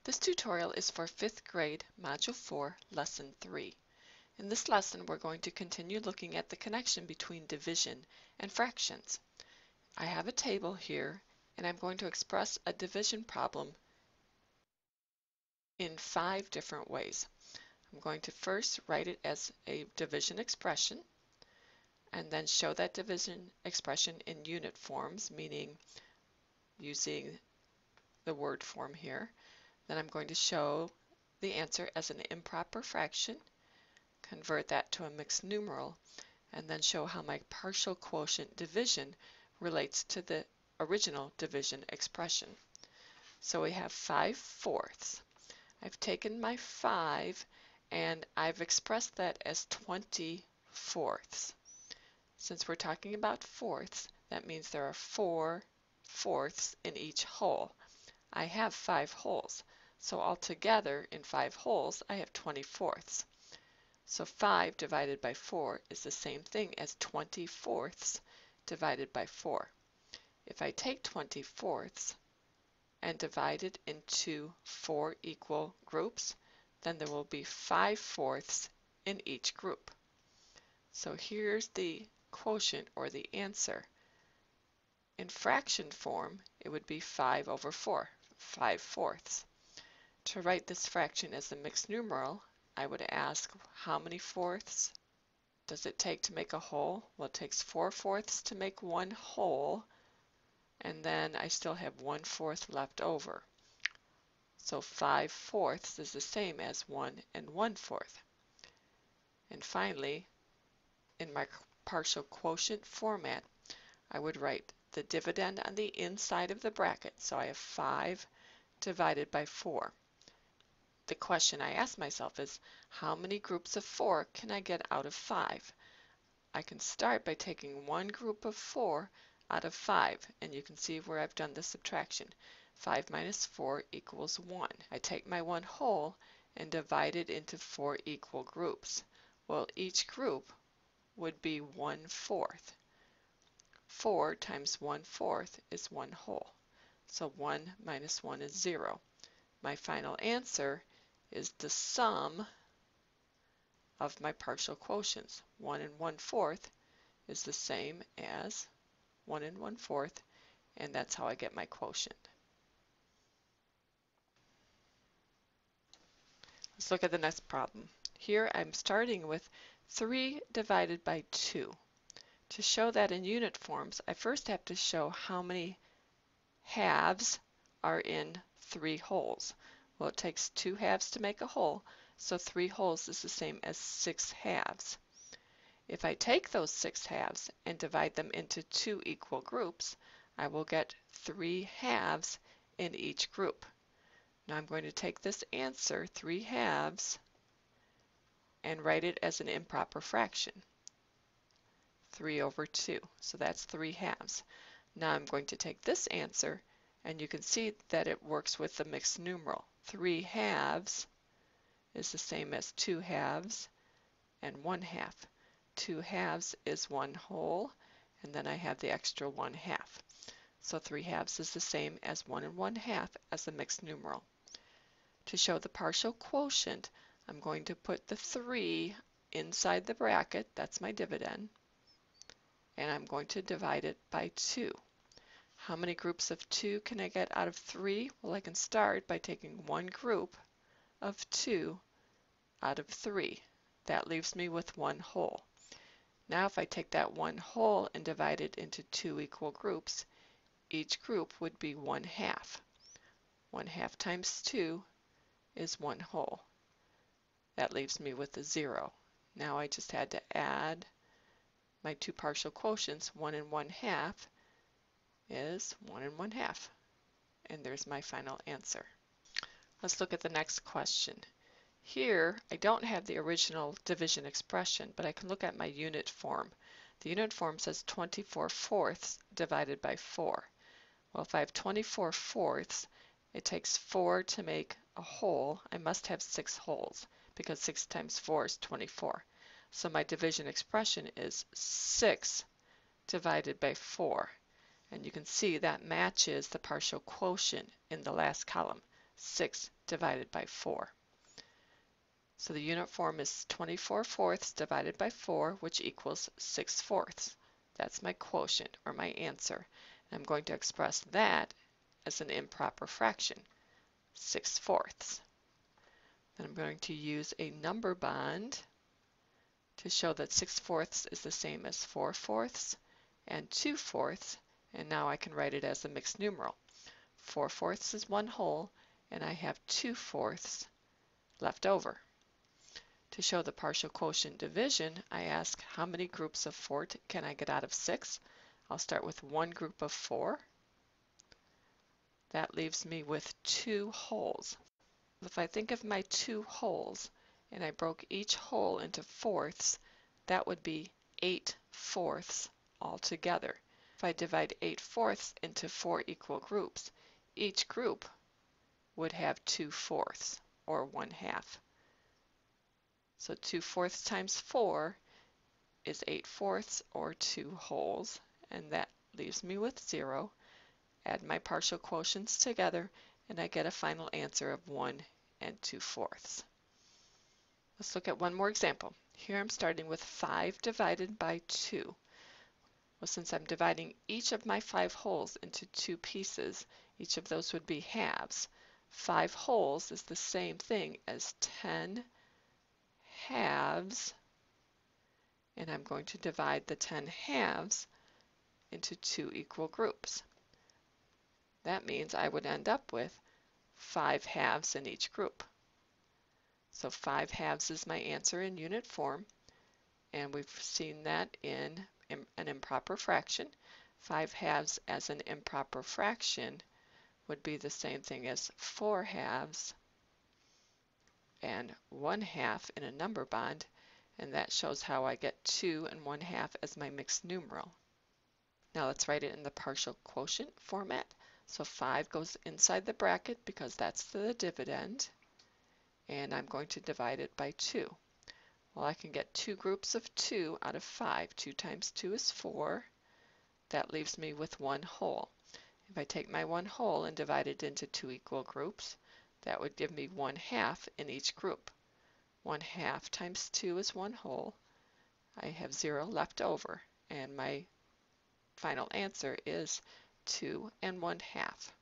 This tutorial is for 5th grade, Module 4, Lesson 3. In this lesson, we're going to continue looking at the connection between division and fractions. I have a table here, and I'm going to express a division problem in 5 different ways. I'm going to first write it as a division expression, and then show that division expression in unit forms, meaning using the word form here. Then I'm going to show the answer as an improper fraction, convert that to a mixed numeral, and then show how my partial quotient division relates to the original division expression. So we have 5/4. I've taken my 5 and I've expressed that as 20/4. Since we're talking about fourths, that means there are 4 fourths in each whole. I have 5 wholes, so altogether in 5 wholes I have 20/4. So 5 divided by 4 is the same thing as 20/4 divided by 4. If I take 20/4 and divide it into 4 equal groups, then there will be 5/4 in each group. So here's the quotient, or the answer. In fraction form, it would be 5/4, 5/4. To write this fraction as a mixed numeral, I would ask, how many fourths does it take to make a whole? Well, it takes 4/4 to make one whole, and then I still have 1/4 left over. So 5/4 is the same as 1 1/4. And finally, in my partial quotient format, I would write the dividend on the inside of the bracket. So I have 5 divided by 4. The question I ask myself is, how many groups of 4 can I get out of 5? I can start by taking one group of 4 out of 5, and you can see where I've done the subtraction. 5 minus 4 equals 1. I take my one whole and divide it into 4 equal groups. Well, each group would be 1/4. 4 times 1/4 is 1 whole. So 1 minus 1 is 0. My final answer is the sum of my partial quotients. 1 1/4 is the same as 1 1/4, and that's how I get my quotient. Let's look at the next problem. Here I'm starting with 3 divided by 2. To show that in unit forms, I first have to show how many halves are in 3 wholes. Well, it takes 2 halves to make a whole, so 3 wholes is the same as 6 halves. If I take those 6 halves and divide them into 2 equal groups, I will get 3 halves in each group. Now I'm going to take this answer, 3 halves, and write it as an improper fraction. 3/2. So that's 3 halves. Now I'm going to take this answer, and you can see that it works with the mixed numeral. 3 halves is the same as 2 halves and 1/2. 2 halves is 1 whole, and then I have the extra 1/2. So 3 halves is the same as 1 1/2 as a mixed numeral. To show the partial quotient, I'm going to put the 3 inside the bracket, that's my dividend, and I'm going to divide it by 2. How many groups of 2 can I get out of 3? Well, I can start by taking one group of 2 out of 3. That leaves me with 1 whole. Now if I take that 1 whole and divide it into 2 equal groups, each group would be 1/2. 1/2 times 2 is 1 whole. That leaves me with a 0. Now I just had to add my 2 partial quotients. 1 1/2 is 1 1/2. And there's my final answer. Let's look at the next question. Here, I don't have the original division expression, but I can look at my unit form. The unit form says 24/4 divided by 4. Well, if I have 24/4, it takes 4 to make a whole. I must have 6 wholes, because 6 times 4 is 24. So my division expression is 6 divided by 4. And you can see that matches the partial quotient in the last column. 6 divided by 4. So the unit form is 24/4 divided by 4, which equals 6/4. That's my quotient, or my answer. And I'm going to express that as an improper fraction, 6/4. Then I'm going to use a number bond to show that 6/4 is the same as 4/4 and 2/4, and now I can write it as a mixed numeral. 4/4 is 1 whole, and I have 2/4 left over. To show the partial quotient division, I ask how many groups of 4 can I get out of 6? I'll start with one group of 4. That leaves me with 2 wholes. If I think of my 2 wholes and I broke each whole into fourths, that would be 8/4 altogether. If I divide 8/4 into 4 equal groups, each group would have 2/4, or 1/2. So 2/4 times 4 is 8/4, or 2 wholes, and that leaves me with 0. Add my partial quotients together, and I get a final answer of 1 and 2/4. Let's look at one more example. Here I'm starting with 5 divided by 2. Well, since I'm dividing each of my 5 wholes into 2 pieces, each of those would be halves. 5 wholes is the same thing as 10 halves, and I'm going to divide the 10 halves into 2 equal groups. That means I would end up with 5 halves in each group. So 5 halves is my answer in unit form, and we've seen that in an improper fraction. 5 halves as an improper fraction would be the same thing as 4 halves and 1/2 in a number bond, and that shows how I get 2 and 1/2 as my mixed numeral. Now let's write it in the partial quotient format. So 5 goes inside the bracket because that's the dividend, and I'm going to divide it by 2. Well, I can get 2 groups of 2 out of 5. 2 times 2 is 4. That leaves me with 1 whole. If I take my 1 whole and divide it into 2 equal groups, that would give me 1/2 in each group. 1/2 times 2 is 1 whole. I have 0 left over, and my final answer is 2 and 1/2.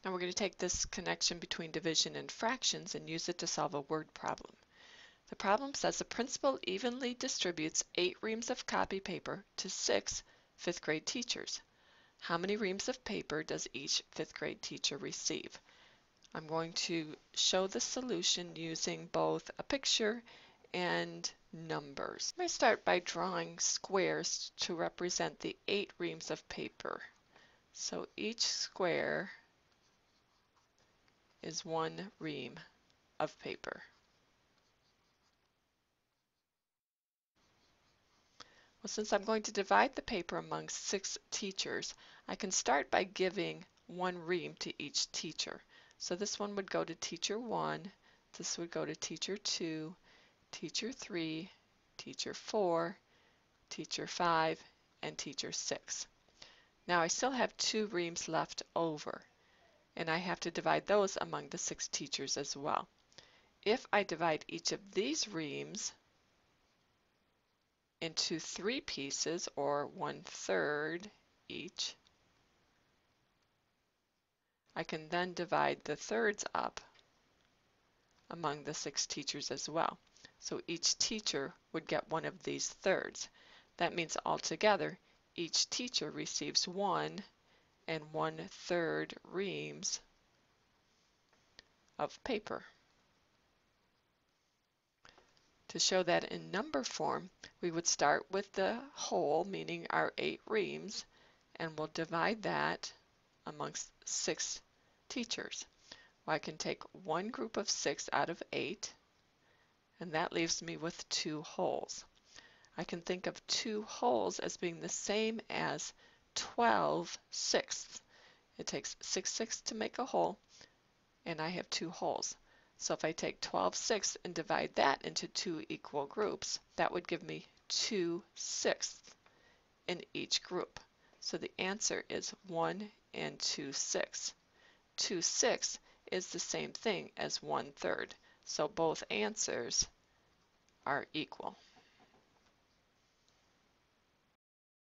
Now we're going to take this connection between division and fractions and use it to solve a word problem. The problem says the principal evenly distributes 8 reams of copy paper to 6 fifth grade teachers. How many reams of paper does each fifth grade teacher receive? I'm going to show the solution using both a picture and numbers. I'm going to start by drawing squares to represent the 8 reams of paper. So each square is 1 ream of paper. Well, since I'm going to divide the paper among 6 teachers, I can start by giving 1 ream to each teacher. So this one would go to teacher 1, this would go to teacher 2, teacher 3, teacher 4, teacher 5, and teacher 6. Now I still have 2 reams left over, and I have to divide those among the 6 teachers as well. If I divide each of these reams into 3 pieces, or 1/3 each, I can then divide the thirds up among the 6 teachers as well. So each teacher would get 1 of these thirds. That means altogether each teacher receives 1 and 1/3 reams of paper. To show that in number form, we would start with the whole, meaning our 8 reams, and we'll divide that amongst 6 teachers. Well, I can take 1 group of 6 out of 8, and that leaves me with 2 wholes. I can think of 2 wholes as being the same as 12/6. It takes 6/6 to make a whole, and I have 2 wholes. So if I take 12/6 and divide that into 2 equal groups, that would give me 2/6 in each group. So the answer is 1 and 2/6. 2/6 is the same thing as 1/3. So both answers are equal.